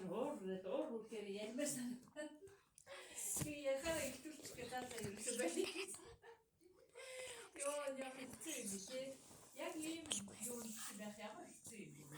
өөр үгээр ярмаар санагдав. Би яхаа ихтүүлчих гэж заасан юм шиг байлаа. Йоо яг хэцүү юм лээ. Яг ийм юу байх ямар хэцүү юм бэ?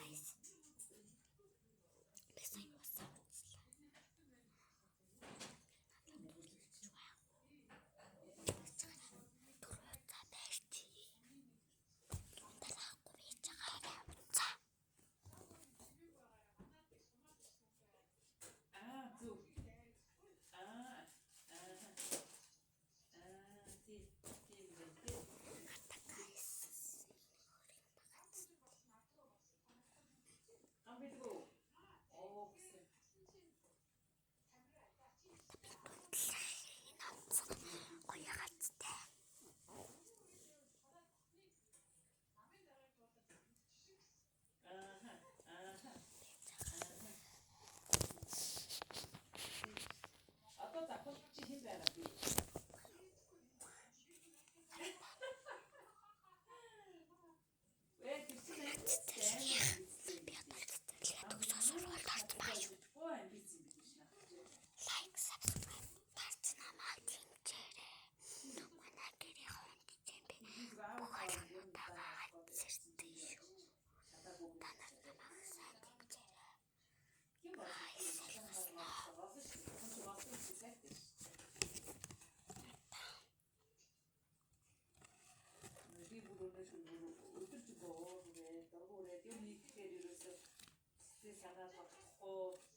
Өдөржингөө өөр дургуурээд юм хийхээр ерөөсөө сэтгэл санаа бодохгүй